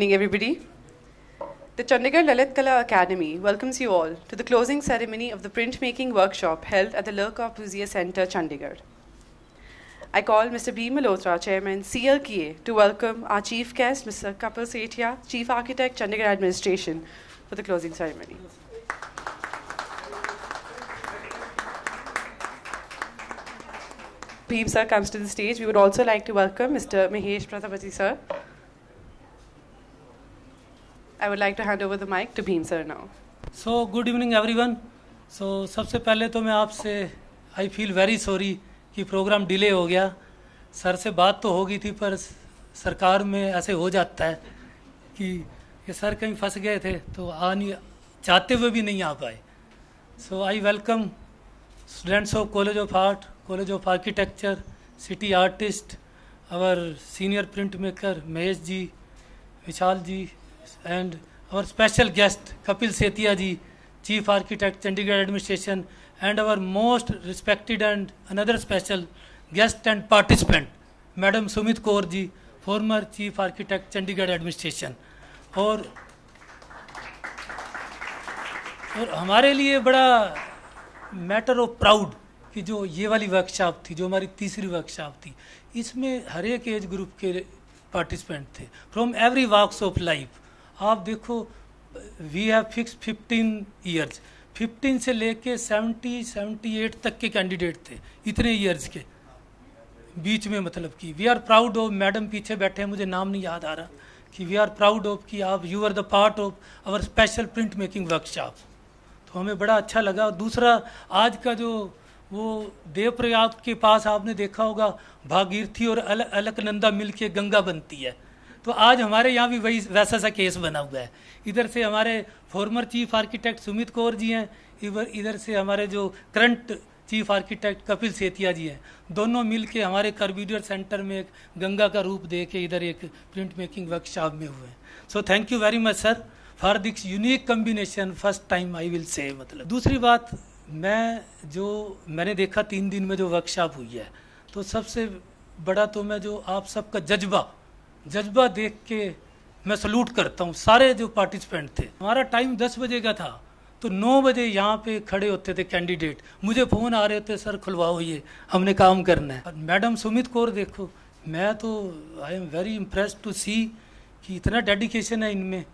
evening, everybody. The Chandigarh Lalit Kala Academy welcomes you all to the closing ceremony of the printmaking workshop held at the Le Corbusier Centre, Chandigarh. I call Mr. B. Malhotra, Chairman, CLKA, to welcome our chief guest, Mr. Kapil Sethia, Chief Architect, Chandigarh Administration, for the closing ceremony. Bhim sir comes to the stage. We would also like to welcome Mr. Mahesh Pratapati sir. I would like to hand over the mic to Bhim sir now. So good evening everyone. So सबसे पहले तो मैं आपसे I feel very sorry कि programme delay हो गया. Sir से बात तो हो गई थी पर सरकार में ऐसे हो जाता है कि ये सर कहीं फंस गए थे तो आ नहीं चाहते हुए भी नहीं आ पाए. So I welcome students of College of Art, College of Architecture, City Artist, our senior printmaker Mahesh ji, Vishal ji, and our special guest Kapil Sethia ji, Chief Architect Chandigarh Administration, and our most respected and another special guest and participant Madam Sumit Kaur ji, former Chief Architect Chandigarh Administration. और हमारे लिए बड़ा matter of proud कि जो ये वाली workshop थी, जो हमारी तीसरी वर्कशॉप थी, इसमें हर एक एज ग्रुप के पार्टिसिपेंट थे from every walks of life. आप देखो वी हैव फिक्स 15 ईयर्स, 15 से लेके 70-78 तक के कैंडिडेट थे, इतने ईयर्स के बीच में. मतलब कि we are proud of, madam पीछे बैठे हैं मुझे नाम नहीं याद आ रहा, कि वी आर प्राउड ऑफ कि आप you are the part of our special print making workshop. तो हमें बड़ा अच्छा लगा. और दूसरा आज का जो वो देवप्रयाग के पास आपने देखा होगा भागीरथी और अलकनंदा मिल के गंगा बनती है, तो आज हमारे यहाँ भी वही वैसा सा केस बना हुआ है. इधर से हमारे former chief architect Sumit Kaur ji हैं, इधर से हमारे जो current chief architect Kapil Setia ji हैं. दोनों मिल के हमारे कर्ब्यूडर सेंटर में एक गंगा का रूप दे के इधर एक प्रिंट मेकिंग वर्कशॉप में हुए. So thank you very much sir for this unique combination, first time I will say. मतलब दूसरी बात, मैंने देखा 3 दिन में जो वर्कशॉप हुई है, तो सबसे बड़ा तो मैं जो आप सबका जज्बा देख के मैं सलूट करता हूँ. सारे जो पार्टिसिपेंट थे, हमारा टाइम 10 बजे का था, तो 9 बजे यहाँ पे खड़े होते थे कैंडिडेट, मुझे फ़ोन आ रहे थे सर खुलवाओ ये हमने काम करना है. और मैडम सुमित कौर देखो, मैं तो I am very impressed to see कि इतना डेडिकेशन है इनमें,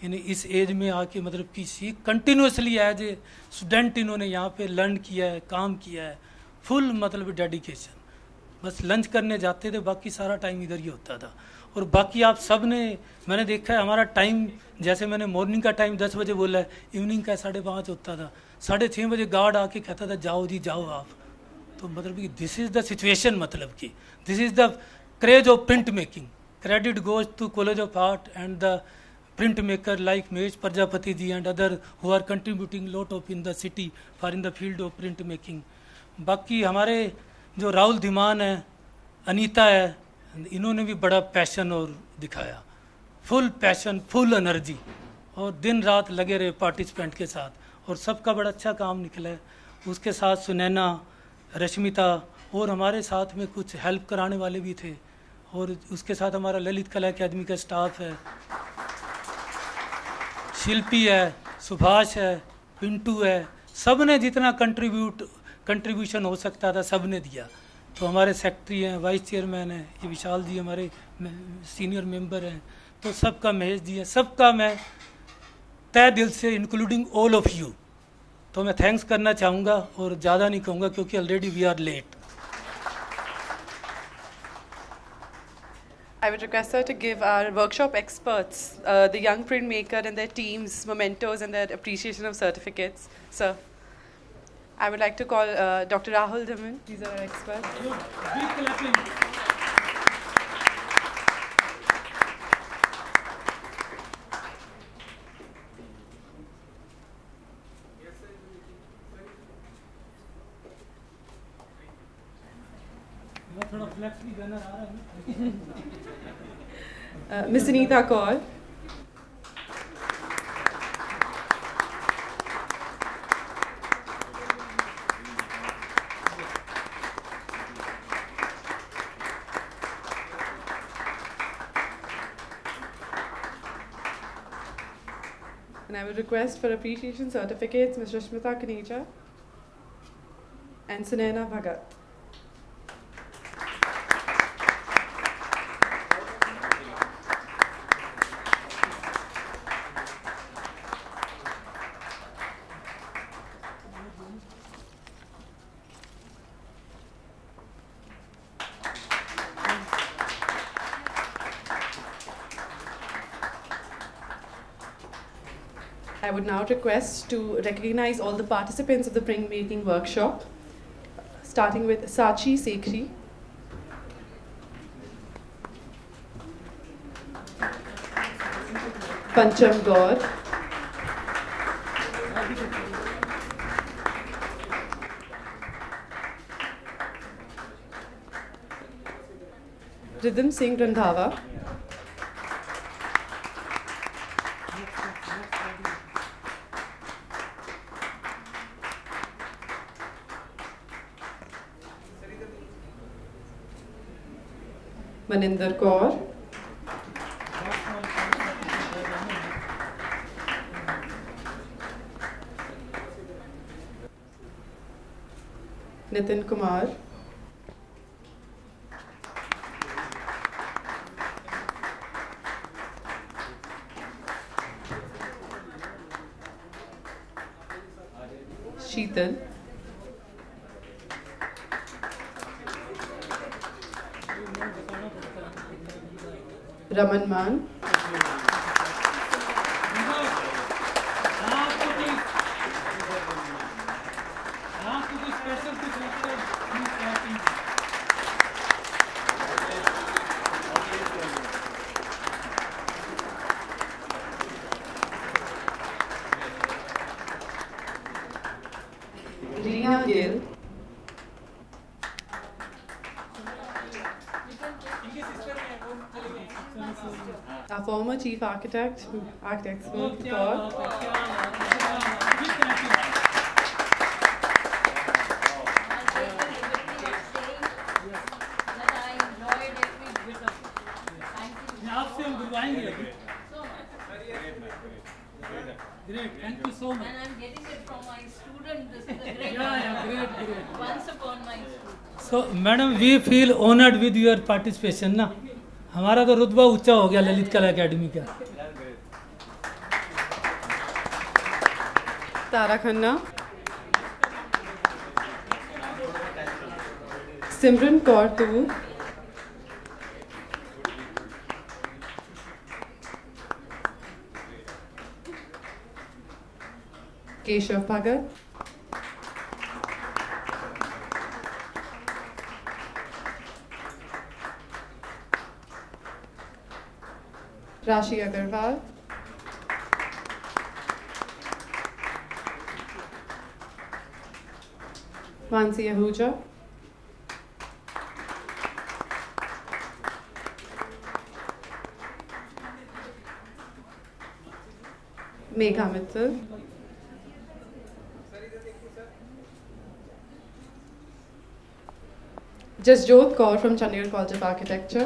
इस एज में आके मतलब कि कंटिन्यूसली एज ए स्टूडेंट इन्होंने यहाँ पे लर्न किया है, काम किया है, फुल मतलब डेडिकेशन. बस लंच करने जाते थे, बाकी सारा टाइम इधर ही होता था. और बाकी आप सब ने, मैंने देखा है हमारा टाइम, जैसे मैंने मॉर्निंग का टाइम 10 बजे बोला है, इवनिंग का 5:30 होता था. 6:30 बजे गार्ड आके कहता था जाओ जी जाओ आप. तो मतलब कि दिस इज़ द सिचुएशन, मतलब कि this is the craze of print making. Credit goes to college of art and the print maker like Mahesh Prajapati ji and other who are contributing lot of in the city for in the field of print making. बाकी हमारे जो राहुल धीमान है, अनीता है, इन्होंने भी बड़ा passion और दिखाया, फुल पैशन, फुल एनर्जी, और दिन रात लगे रहे पार्टिसिपेंट के साथ, और सबका बड़ा अच्छा काम निकला है. उसके साथ सुनैना, रश्मिता, और हमारे साथ में कुछ हेल्प कराने वाले भी थे, और उसके साथ हमारा ललित कला अकेडमी का स्टाफ है, शिल्पी है, सुभाष है, पिंटू है. सब ने जितना कंट्रीब्यूशन हो सकता था सब ने दिया. तो हमारे सेक्रेटरी हैं, वाइस चेयरमैन हैं, ये विशाल जी हमारे सीनियर मेंबर हैं, तो सबका महेश जी है, सबका मैं तय दिल से इंक्लूडिंग ऑल ऑफ यू, तो मैं थैंक्स करना चाहूँगा. और ज़्यादा नहीं कहूँगा क्योंकि already we are late. I would request sir to give our workshop experts, the young printmaker and their teams, mementos and their appreciation of certificates. Sir, I would like to call Dr. Rahul Dhiman. These are our experts. Big clapping. थोड़ा flex भी banner आ रहा है. Miss Anita Kaur. And I will request for appreciation certificates Ms. Rashmita Kaneja and Sunena Bhagat. I would now request to recognize all the participants of the printmaking workshop, starting with Sachi Sekhri, Pancham Gaur, Rhythm Singh Randhawa, Maninder Kaur, Nitin Kumar, Sheetal, Raman Man, Reena Gill, our former chief architect, Smith Kaur, Great, thank you so much. And I'm getting it from my student. This is a great great. Once upon my student. So, madam, we feel honored with your participation, ना? हमारा तो रुतबा ऊंचा हो गया ललित कला academy का. Tara Khanna, Simran Kaur Tu, Keshav Bhagat, Rashi Agarwal, Mansi Ahuja, Megha Mittal, Jasjot Kaur from Chandigarh College of Architecture,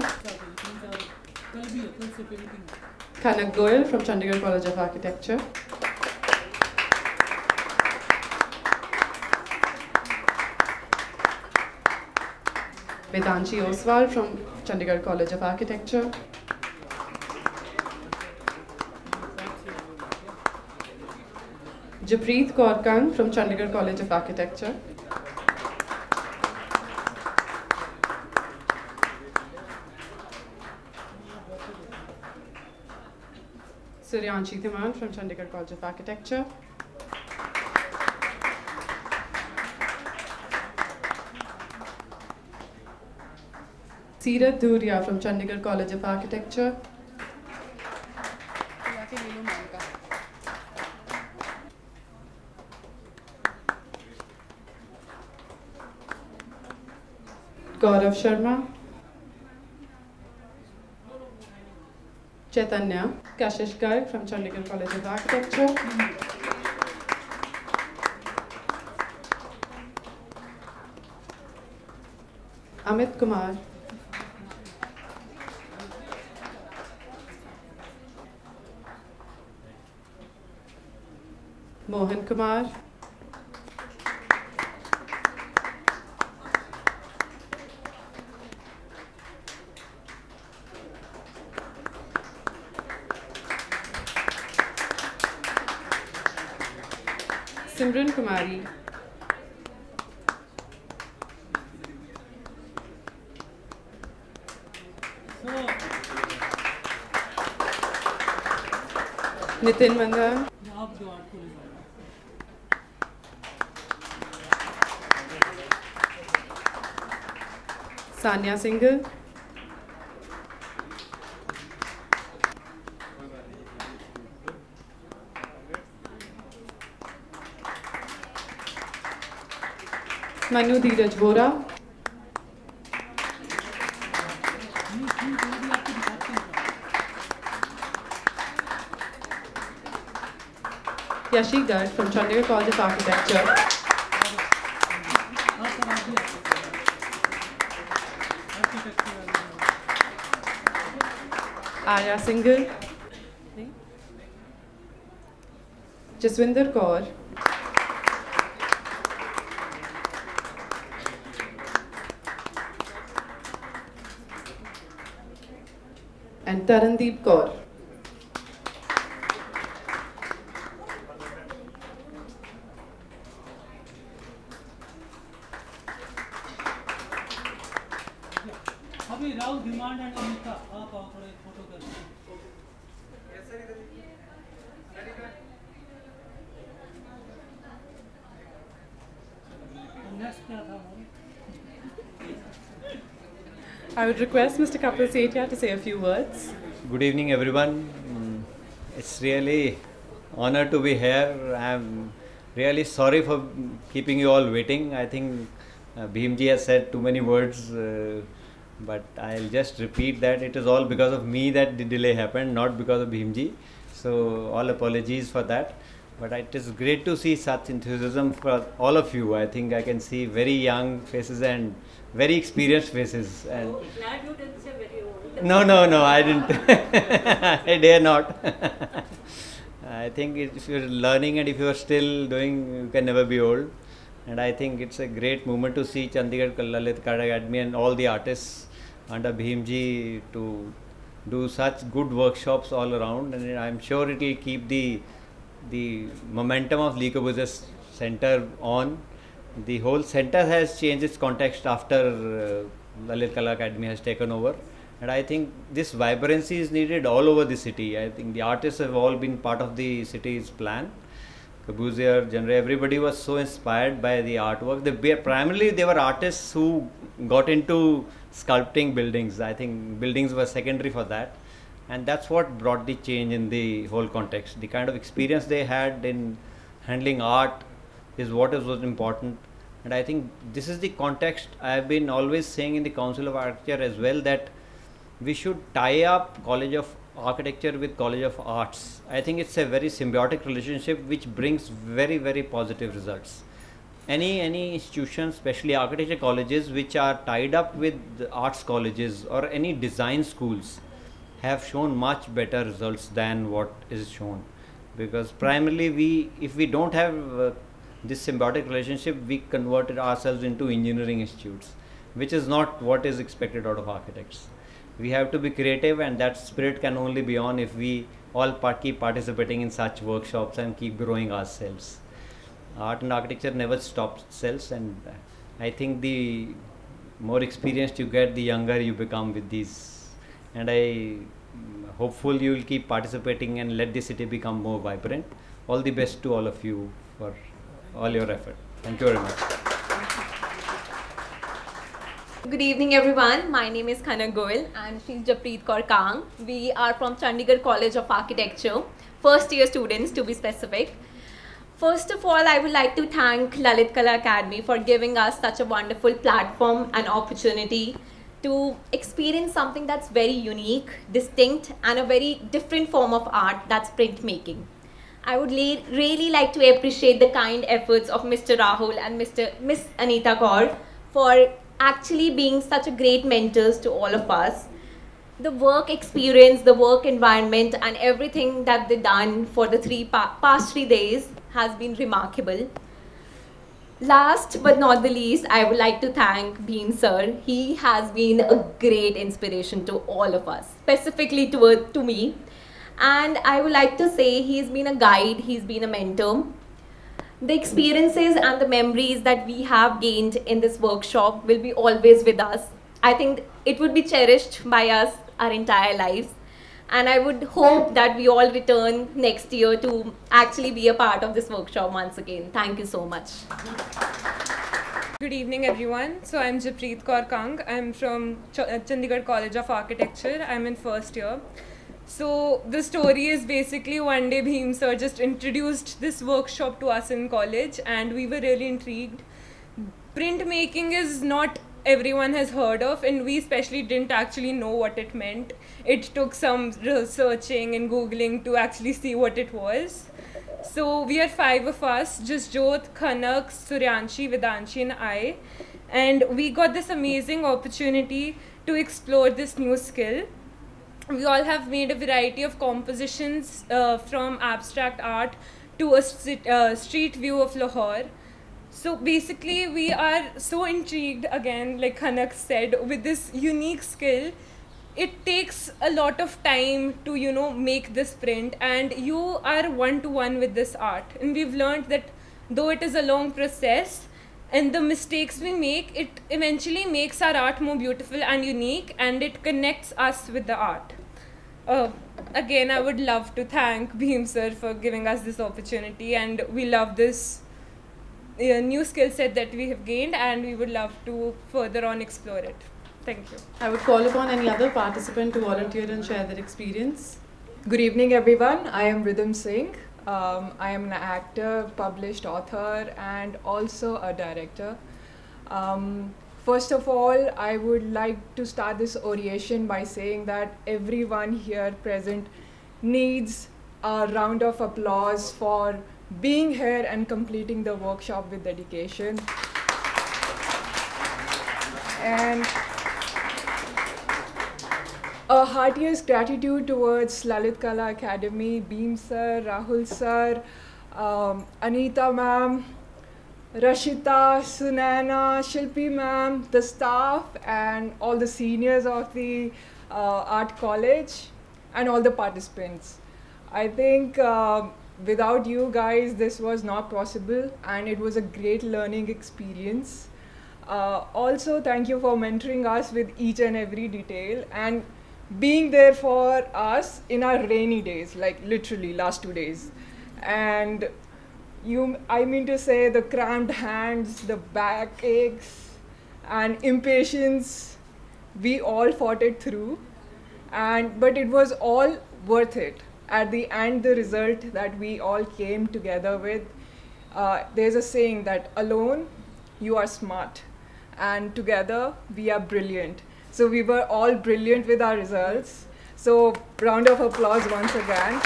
Kanak Goyal from Chandigarh College of Architecture, Vedanshi Oswal from Chandigarh College of Architecture, Japreet Kaur Kang from Chandigarh College of Architecture, Suryanshi Dhiman from Chandigarh College of Architecture, Seerat Dhuria from Chandigarh College of Architecture, Gaurav Sharma, Chaitanya Kashish Garg from Chandigarh College of Architecture, Amit Kumar, Mohan Kumar, Simran Kumari, Nitin Mandar, Sanya Singhal, Manu Dheeraj Vora, Yashi Garg from Chandigarh College of Architecture, Arya Singhal, Jaswinder Kaur, and Tarandeep Kaur. अभी Rahul Dhiman and Anita आप आओ थोड़ा एक photo कर next क्या था हमारा I would request Mr. Kapil Sethia to say a few words. Good evening, everyone. It's really honor to be here. I'm really sorry for keeping you all waiting. I think Bhimji has said too many words, but I'll just repeat that it is all because of me that the delay happened, not because of Bhimji. So all apologies for that. But it is great to see such enthusiasm for all of you. I think I can see very young faces and very experienced faces. And Glad you didn't say very old. no, I didn't. I dare not. I think if you're learning and if you're still doing, you can never be old. And I think it's a great moment to see Chandigarh Lalit Kala Academy and all the artists under Bhimji to do such good workshops all around. And I'm sure it will keep the momentum of Le Corbusier's center on. The whole center has changed its context after Lalit Kala Academy has taken over, and I think this vibrancy is needed all over the city. I think the artists have all been part of the city's plan. Corbusier, generally everybody was so inspired by the artwork. Primarily they were artists who got into sculpting buildings. I think buildings were secondary for that, and that's what brought the change in the whole context. The kind of experience they had in handling art is what was important, and I think this is the context I have been always saying in the Council of Architecture as well, that we should tie up College of Architecture with College of Arts. I think it's a very symbiotic relationship which brings very, very positive results. Any institution, especially architecture colleges, which are tied up with the arts colleges or any design schools, have shown much better results than what is shown, because primarily if we don't have this symbiotic relationship, we converted ourselves into engineering institutes, which is not what is expected out of architects. We have to be creative, and that spirit can only be on if we all keep participating in such workshops and keep growing ourselves. Art and architecture never stops itself, and I think the more experienced you get, the younger you become with these. And I hopeful you will keep participating and let the city become more vibrant. All the best to all of you for all your effort. Thank you very much. Good evening, everyone. My name is Khanak Goel and she's Japreet Kaur Kang. We are from Chandigarh College of Architecture, first year students to be specific. First of all, I would like to thank Lalit Kala Academy for giving us such a wonderful platform and opportunity to experience something that's very unique, distinct, and a very different form of art, that's printmaking. I would really like to appreciate the kind efforts of Mr. Rahul and Miss Anita Kaur for actually being such a great mentors to all of us. The work experience, the work environment, and everything that they've done for the past 3 days has been remarkable. Last but not the least, I would like to thank Bheem sir. He has been a great inspiration to all of us, specifically to me. And I would like to say he's been a guide, he's been a mentor. The experiences and the memories that we have gained in this workshop will be always with us. I think it would be cherished by us our entire lives. And I would hope that we all return next year to actually be a part of this workshop once again. Thank you so much. Good evening, everyone. So I'm Japreet Kaur Kang. I'm from Chandigarh College of Architecture. I'm in first year. So the story is basically one day Bheem sir just introduced this workshop to us in college and we were really intrigued. Printmaking is not everyone has heard of, and we especially didn't actually know what it meant. It took some researching and Googling to actually see what it was. So we are 5 of us, just Jyot, Khanak, Suryanshi, Vedanshi and I. And we got this amazing opportunity to explore this new skill. We all have made a variety of compositions from abstract art to a street view of Lahore. So basically we are so intrigued, again, like Khanak said, with this unique skill. It takes a lot of time to, you know, make this print, and you are one-to-one with this art. And we've learned that though it is a long process and the mistakes we make, it eventually makes our art more beautiful and unique, and it connects us with the art. Again, I would love to thank Bheem sir for giving us this opportunity, and we love this new skill set that we have gained, and we would love to further on explore it. Thank you. I would call upon any other participant to volunteer and share their experience. Good evening, everyone. I am Rhythm Singh. I am an actor, published author, and also a director. First of all, I would like to start this oration by saying that everyone here present needs a round of applause for being here and completing the workshop with dedication. And a heartiest gratitude towards Lalit Kala Academy, Bheem sir, Rahul sir, Anita ma'am, Rashita, Sunana, Shilpi ma'am, the staff, and all the seniors of the art college, and all the participants. I think without you guys, this was not possible, and it was a great learning experience. Also, thank you for mentoring us with each and every detail and being there for us in our rainy days, like literally last 2 days. And I mean to say, the cramped hands, the back aches, and impatience, we all fought it through. But it was all worth it. At the end, the result that we all came together with, there's a saying that alone, you are smart, and together, we are brilliant. So we were all brilliant with our results. So round of applause once again.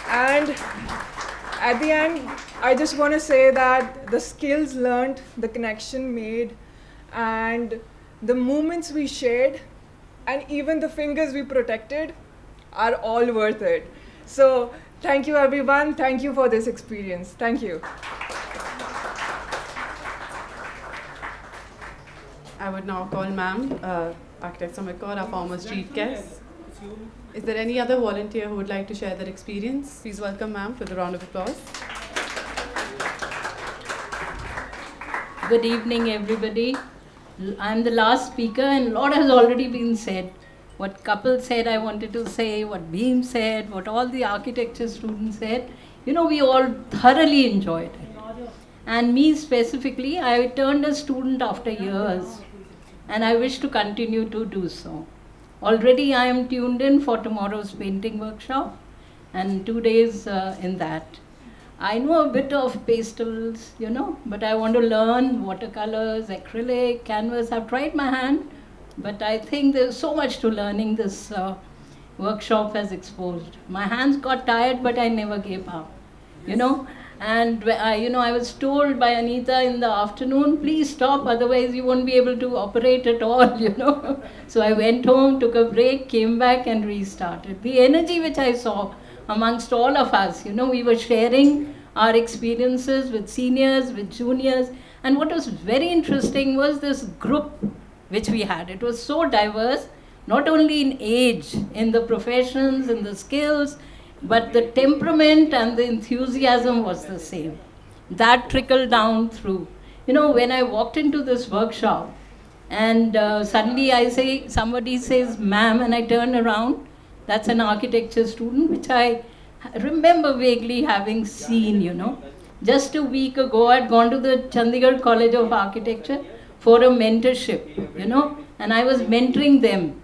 And at the end, I just want to say that the skills learned, the connection made, and the moments we shared, and even the fingers we protected are all worth it. So thank you, everyone. Thank you for this experience. Thank you. I would now call ma'am, Architect Samit Kaur, our former street guest. Is there any other volunteer who would like to share their experience? Please welcome ma'am for the round of applause. Good evening, everybody. I'm the last speaker, and a lot has already been said. What Kapil said, I wanted to say, what Bheem said, what all the architecture students said. You know, we all thoroughly enjoyed it. And me specifically, I turned a student after years, and I wish to continue to do so. Already I am tuned in for tomorrow's painting workshop, and 2 days in that. I know a bit of pastels, you know, but I want to learn watercolors, acrylic, canvas. I've tried my hand, but I think there's so much to learning this workshop has exposed. My hands got tired, but I never gave up, you know. And I was told by Anita in the afternoon, please stop, otherwise you won't be able to operate at all, you know. So I went home, took a break, came back and restarted. The energy which I saw amongst all of us. You know, we were sharing our experiences with seniors, with juniors. And what was very interesting was this group which we had. It was so diverse, not only in age, in the professions, in the skills, but the temperament and the enthusiasm was the same. That trickled down through. You know, when I walked into this workshop, and suddenly somebody says, ma'am, and I turn around, that's an architecture student, which I remember vaguely having seen, you know. Just a week ago, I'd gone to the Chandigarh College of Architecture for a mentorship, you know, and I was mentoring them,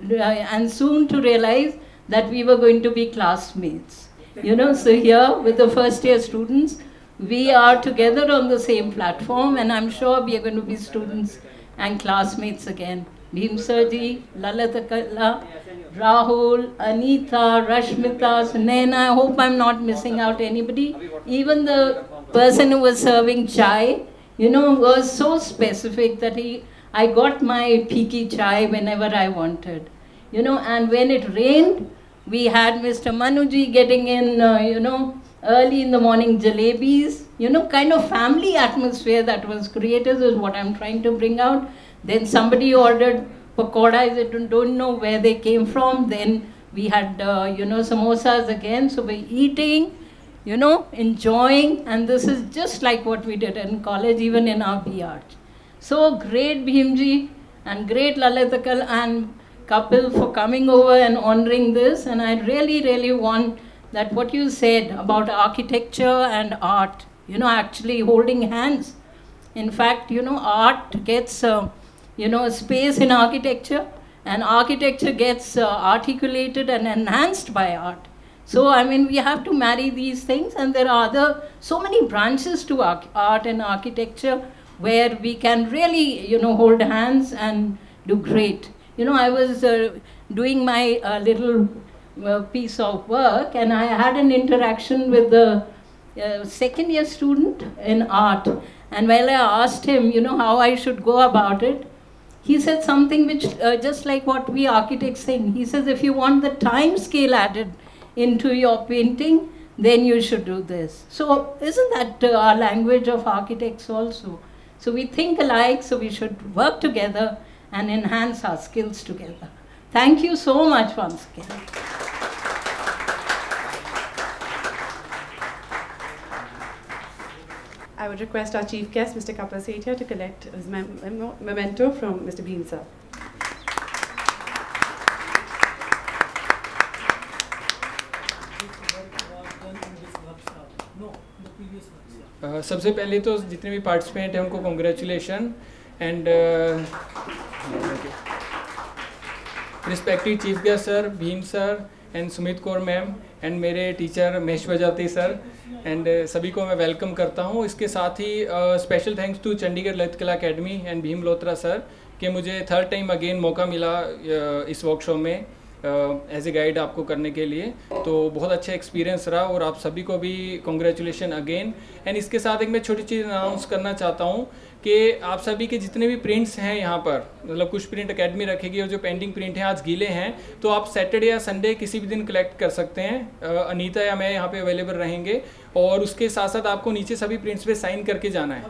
and soon to realize that we were going to be classmates, you know. So here, with the first year students, we are together on the same platform, and I'm sure we are going to be students and classmates again. Bhim Sir ji, Lalita Kala, Rahul, Anita, Rashmita, Sunaina, I hope I'm not missing out anybody. Even the person who was serving chai, you know, was so specific that I got my peaky chai whenever I wanted. You know, and when it rained, we had Mr. Manuji getting in, you know, early in the morning jalebis, you know, kind of family atmosphere that was created is what I'm trying to bring out. Then somebody ordered pakoras, I don't know where they came from. Then we had, you know, samosas again. So we're eating, you know, enjoying. And this is just like what we did in college, even in our BR. So great Bhimji and great Lalitakal and Kapil for coming over and honoring this. And I really, really want that what you said about architecture and art, you know, actually holding hands. In fact, you know, art gets, you know, a space in architecture, and architecture gets articulated and enhanced by art. So, I mean, we have to marry these things, and there are so many branches to art and architecture where we can really, you know, hold hands and do great. You know, I was doing my little piece of work, and I had an interaction with the second year student in art. And while I asked him, you know, how I should go about it, he said something which, just like what we architects think, he says, if you want the time scale added into your painting, then you should do this. So isn't that our language of architects also? So we think alike, so we should work together and enhance our skills together. Thank you so much once again. I would request our chief guest, Mr. Kapil Sethia, to collect his memento from Mr. Bhim sir. सबसे पहले तो जितने भी participant हैं उनको congratulation and respected chief guest sir, Bhim sir and Sumit Kaur ma'am and मेरे teacher Mahesh Prajapati sir and सभी को मैं वेलकम करता हूँ. इसके साथ ही special thanks to Chandigarh Lalit Kala academy and Bhim Lotra sir कि मुझे थर्ड टाइम अगेन मौका मिला इस वर्कशॉप में एज ए गाइड आपको करने के लिए. तो बहुत अच्छा एक्सपीरियंस रहा और आप सभी को भी कॉन्ग्रेचुलेशन अगेन. एंड इसके साथ एक मैं छोटी चीज़ अनाउंस करना चाहता हूँ कि आप सभी के जितने भी प्रिंट्स हैं यहाँ पर, मतलब कुछ प्रिंट अकेडमी रखेगी और जो पेंडिंग प्रिंट हैं आज गीले हैं, तो आप सैटरडे या संडे किसी भी दिन कलेक्ट कर सकते हैं. अनीता या मैं यहाँ पे अवेलेबल रहेंगे और उसके साथ साथ आपको नीचे सभी प्रिंट्स पे साइन करके जाना है.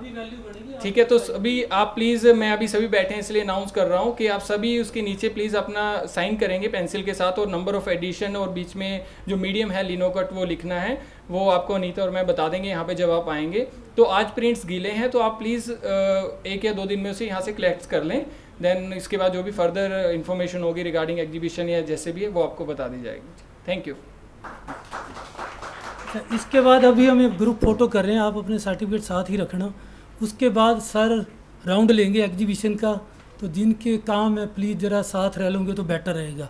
ठीक है, तो अभी आप प्लीज़, मैं अभी सभी बैठे हैं इसलिए अनाउंस कर रहा हूँ कि आप सभी उसके नीचे प्लीज़ अपना साइन करेंगे पेंसिल के साथ और नंबर ऑफ़ एडिशन और बीच में जो मीडियम है लिनो कट वो लिखना है. वो आपको अनीता और मैं बता देंगे यहाँ पे जब आप आएंगे. तो आज प्रिंट्स गीले हैं तो आप प्लीज़ 1 या 2 दिन में उसे यहाँ से कलेक्ट कर लें. देन इसके बाद जो भी फर्दर इन्फॉर्मेशन होगी रिगार्डिंग एग्जीबिशन या जैसे भी है वो आपको बता दी जाएगी. Thank you. इसके बाद अभी हम एक ग्रुप फोटो कर रहे हैं, आप अपने सर्टिफिकेट साथ ही रखना. उसके बाद सर राउंड लेंगे एग्जीबिशन का, तो जिनके काम है प्लीज़ ज़रा साथ रह लोगे तो बेटर रहेगा.